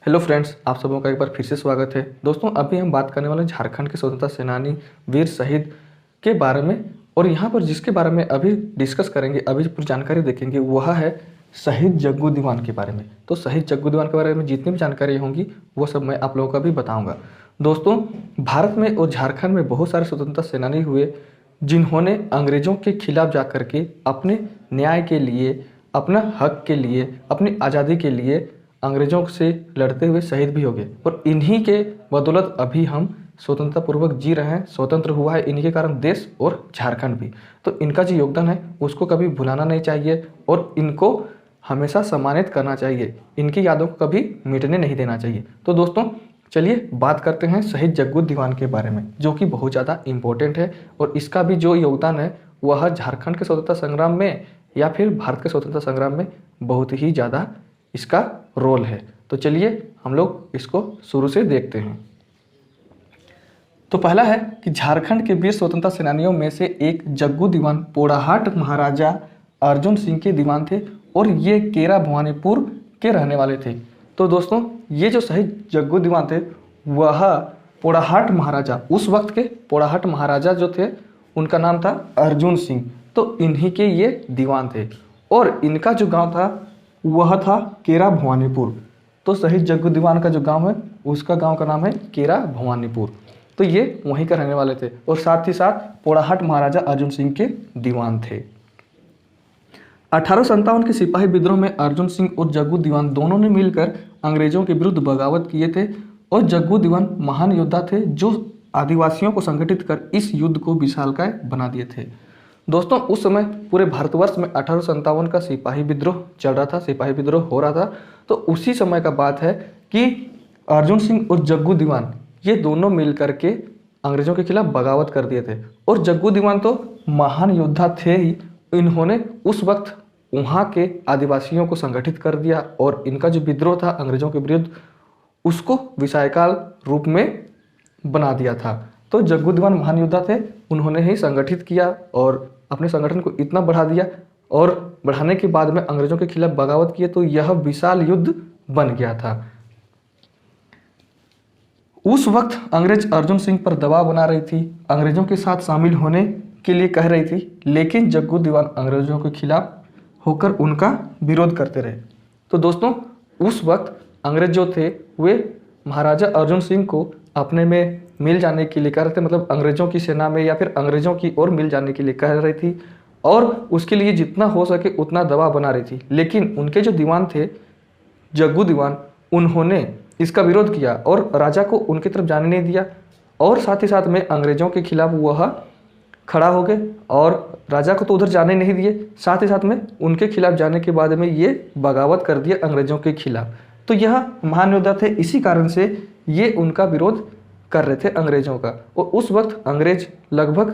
Hello friends, आप सबों का एक बार फिर से स्वागत है। दोस्तों, अभी हम बात करने वाले हैं झारखंड के स्वतंत्रता सेनानी वीर शहीद के बारे में। और यहाँ पर जिसके बारे में अभी डिस्कस करेंगे, अभी पूरी जानकारी देखेंगे, वह है शहीद जग्गू दीवान के बारे में। तो शहीद जग्गू दीवान के बारे में जितनी भी जानकारी होंगी वो सब मैं आप लोगों को अभी बताऊँगा। दोस्तों, भारत में और झारखंड में बहुत सारे स्वतंत्रता सेनानी हुए जिन्होंने अंग्रेज़ों के खिलाफ जा कर के अपने न्याय के लिए, अपना हक के लिए, अपनी आज़ादी के लिए अंग्रेज़ों से लड़ते हुए शहीद भी हो गए। और इन्हीं के बदौलत अभी हम स्वतंत्रता पूर्वक जी रहे हैं, स्वतंत्र हुआ है इन्हीं के कारण देश और झारखंड भी। तो इनका जो योगदान है उसको कभी भुलाना नहीं चाहिए और इनको हमेशा सम्मानित करना चाहिए। इनकी यादों को कभी मिटने नहीं देना चाहिए। तो दोस्तों, चलिए बात करते हैं शहीद जग्गू दीवान के बारे में, जो कि बहुत ज़्यादा इम्पोर्टेंट है। और इसका भी जो योगदान है वह झारखंड के स्वतंत्रता संग्राम में या फिर भारत के स्वतंत्रता संग्राम में बहुत ही ज़्यादा इसका रोल है। तो चलिए हम लोग इसको शुरू से देखते हैं। तो पहला है कि झारखंड के वीर स्वतंत्रता सेनानियों में से एक जग्गू दीवान पोड़ाहाट महाराजा अर्जुन सिंह के दीवान थे और ये केरा भवानीपुर के रहने वाले थे। तो दोस्तों, ये जो शहीद जग्गू दीवान थे वह पोड़ाहाट महाराजा, उस वक्त के पोड़ाहाट महाराजा जो थे उनका नाम था अर्जुन सिंह। तो इन्हीं के ये दीवान थे और इनका जो गांव था वह था केरा भवानीपुर। तो शहीद जग्गू दीवान का जो गांव है उसका गांव का नाम है केरा भवानीपुर। तो ये वहीं का रहने वाले थे और साथ ही साथ पोड़ाहाट महाराजा अर्जुन सिंह के दीवान थे। 1857 के सिपाही विद्रोह में अर्जुन सिंह और जग्गू दीवान दोनों ने मिलकर अंग्रेजों के विरुद्ध बगावत किए थे और जग्गू दीवान महान योद्धा थे जो आदिवासियों को संगठित कर इस युद्ध को विशालकाय बना दिए थे। दोस्तों, उस समय पूरे भारतवर्ष में 1857 का सिपाही विद्रोह चल रहा था, सिपाही विद्रोह हो रहा था। तो उसी समय का बात है कि अर्जुन सिंह और जग्गू दीवान ये दोनों मिल करके अंग्रेजों के खिलाफ बगावत कर दिए थे। और जग्गू दीवान तो महान योद्धा थे ही, इन्होंने उस वक्त वहाँ के आदिवासियों को संगठित कर दिया और इनका जो विद्रोह था अंग्रेजों के विरुद्ध उसको विशालकाय रूप में बना दिया था। तो जग्गू दीवान महान योद्धा थे, उन्होंने ही संगठित किया और अपने संगठन को इतना बढ़ा दिया और बढ़ाने के बाद में अंग्रेजों के खिलाफ बगावत किए तो यह विशाल युद्ध बन गया था। उस वक्त अंग्रेज अर्जुन सिंह पर दबाव बना रही थी, अंग्रेजों के साथ शामिल होने के लिए कह रही थी, लेकिन जग्गू दीवान अंग्रेजों के खिलाफ होकर उनका विरोध करते रहे। तो दोस्तों, उस वक्त अंग्रेज जो थे वे महाराजा अर्जुन सिंह को अपने में मिल जाने के लिए कह रहे थे, मतलब अंग्रेजों की सेना में या फिर अंग्रेजों की ओर मिल जाने के लिए कह रही थी और उसके लिए जितना हो सके उतना दबाव बना रही थी। लेकिन उनके जो दीवान थे जग्गू दीवान, उन्होंने इसका विरोध किया और राजा को उनकी तरफ जाने नहीं दिया और साथ ही साथ में अंग्रेजों के खिलाफ वह खड़ा हो गए और राजा को तो उधर जाने नहीं दिए, साथ ही साथ में उनके खिलाफ जाने के बाद में ये बगावत कर दिया अंग्रेजों के खिलाफ। तो यह महान योद्धा थे, इसी कारण से ये उनका विरोध कर रहे थे अंग्रेजों का। और उस वक्त अंग्रेज लगभग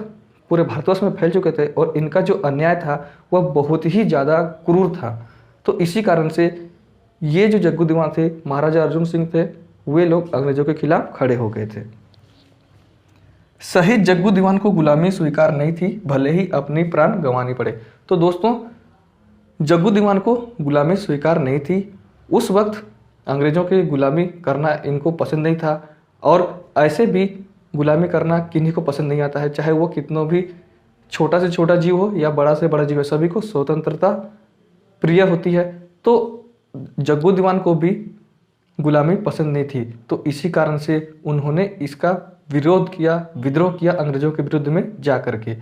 पूरे भारतवर्ष में फैल चुके थे और इनका जो अन्याय था वह बहुत ही ज़्यादा क्रूर था। तो इसी कारण से ये जो जग्गू दीवान थे, महाराजा अर्जुन सिंह थे, वे लोग अंग्रेजों के खिलाफ खड़े हो गए थे। शहीद जग्गू दीवान को गुलामी स्वीकार नहीं थी, भले ही अपनी प्राण गंवानी पड़े। तो दोस्तों, जग्गू दीवान को गुलामी स्वीकार नहीं थी। उस वक्त अंग्रेजों की गुलामी करना इनको पसंद नहीं था और ऐसे भी गुलामी करना किन्हीं को पसंद नहीं आता है, चाहे वो कितना भी छोटा से छोटा जीव हो या बड़ा से बड़ा जीव हो, सभी को स्वतंत्रता प्रिय होती है। तो जग्गू दीवान को भी गुलामी पसंद नहीं थी, तो इसी कारण से उन्होंने इसका विरोध किया, विद्रोह किया अंग्रेजों के विरुद्ध में जा करके।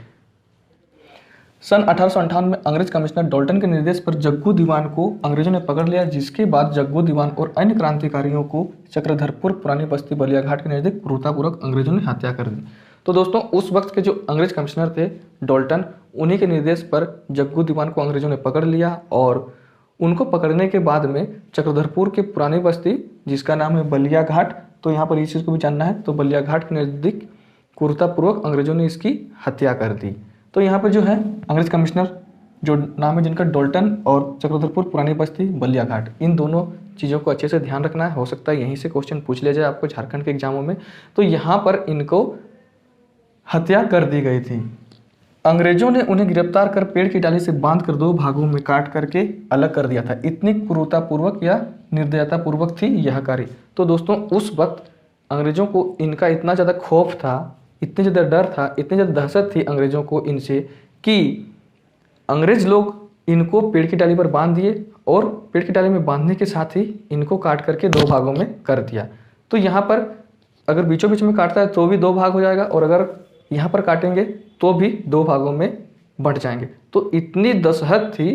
सन 1858 में अंग्रेज कमिश्नर डॉल्टन के निर्देश पर जग्गू दीवान को अंग्रेजों ने पकड़ लिया, जिसके बाद जग्गू दीवान और अन्य क्रांतिकारियों को चक्रधरपुर पुरानी बस्ती बलिया घाट के नजदीक क्रूरतापूर्वक अंग्रेजों ने हत्या कर दी। तो दोस्तों, उस वक्त के जो अंग्रेज कमिश्नर थे डॉल्टन, उन्हीं के निर्देश पर जग्गू दीवान को अंग्रेजों ने पकड़ लिया और उनको पकड़ने के बाद में चक्रधरपुर के पुरानी बस्ती, जिसका नाम है बलिया घाट, तो यहाँ पर इस चीज़ को भी जानना है, तो बलिया घाट के नज़दीक क्रूरतापूर्वक अंग्रेजों ने इसकी हत्या कर दी। तो यहाँ पर जो है अंग्रेज कमिश्नर जो नाम है जिनका डॉल्टन और चक्रधरपुर पुरानी बस्ती बलिया घाट, इन दोनों चीज़ों को अच्छे से ध्यान रखना है, हो सकता है यहीं से क्वेश्चन पूछ लिया जाए आपको झारखंड के एग्जामों में। तो यहाँ पर इनको हत्या कर दी गई थी। अंग्रेजों ने उन्हें गिरफ्तार कर पेड़ की डाली से बांधकर 2 भागों में काट करके अलग कर दिया था। इतनी क्रूरतापूर्वक या निर्दयतापूर्वक थी यह कार्य। तो दोस्तों उस वक्त अंग्रेजों को इनका इतना ज़्यादा खौफ था, इतने ज़्यादा डर था, इतनी ज़्यादा दहशत थी अंग्रेजों को इनसे कि अंग्रेज लोग इनको पेड़ की डाली पर बांध दिए और पेड़ की डाली में बांधने के साथ ही इनको काट करके 2 भागों में कर दिया। तो यहाँ पर अगर बीचों बीच में काटता है तो भी 2 भाग हो जाएगा और अगर यहाँ पर काटेंगे तो भी 2 भागों में बंट जाएंगे। तो इतनी दहशत थी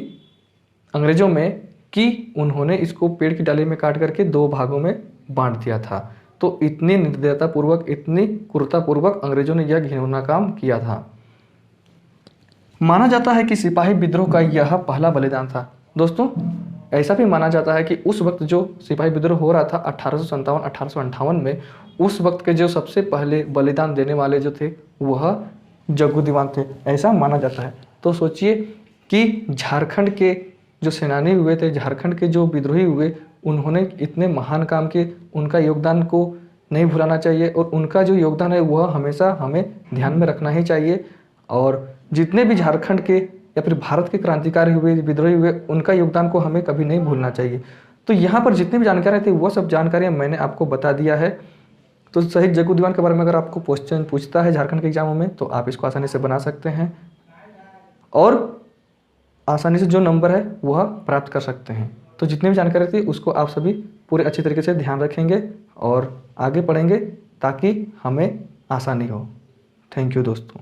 अंग्रेजों में कि उन्होंने इसको पेड़ की डाली में काट करके 2 भागों में बांट दिया था। तो इतनी निर्दयतापूर्वक, इतनी क्रूरतापूर्वक अंग्रेजों ने यह घिनौना काम किया था। माना जाता है कि सिपाही विद्रोह का यह पहला बलिदान था। दोस्तों ऐसा भी माना जाता है कि उस वक्त जो सिपाही विद्रोह हो रहा था 1857-1858 में, उस वक्त के जो सबसे पहले बलिदान देने वाले जो थे वह जग्गू दीवान थे, ऐसा माना जाता है। तो सोचिए कि झारखंड के जो सेनानी हुए थे, झारखंड के जो विद्रोही हुए, उन्होंने इतने महान काम किए, उनका योगदान को नहीं भुलाना चाहिए और उनका जो योगदान है वह हमेशा हमें ध्यान में रखना ही चाहिए। और जितने भी झारखंड के या फिर भारत के क्रांतिकारी हुए, विद्रोही हुए, उनका योगदान को हमें कभी नहीं भूलना चाहिए। तो यहाँ पर जितनी भी जानकारियाँ थी वह सब जानकारियाँ मैंने आपको बता दिया है। तो शहीद जग्गू दीवान के बारे में अगर आपको क्वेश्चन पूछता है झारखंड के एग्जामों में तो आप इसको आसानी से बना सकते हैं और आसानी से जो नंबर है वह प्राप्त कर सकते हैं। तो जितनी भी जानकारी थी उसको आप सभी पूरे अच्छी तरीके से ध्यान रखेंगे और आगे पढ़ेंगे ताकि हमें आसानी हो। थैंक यू दोस्तों।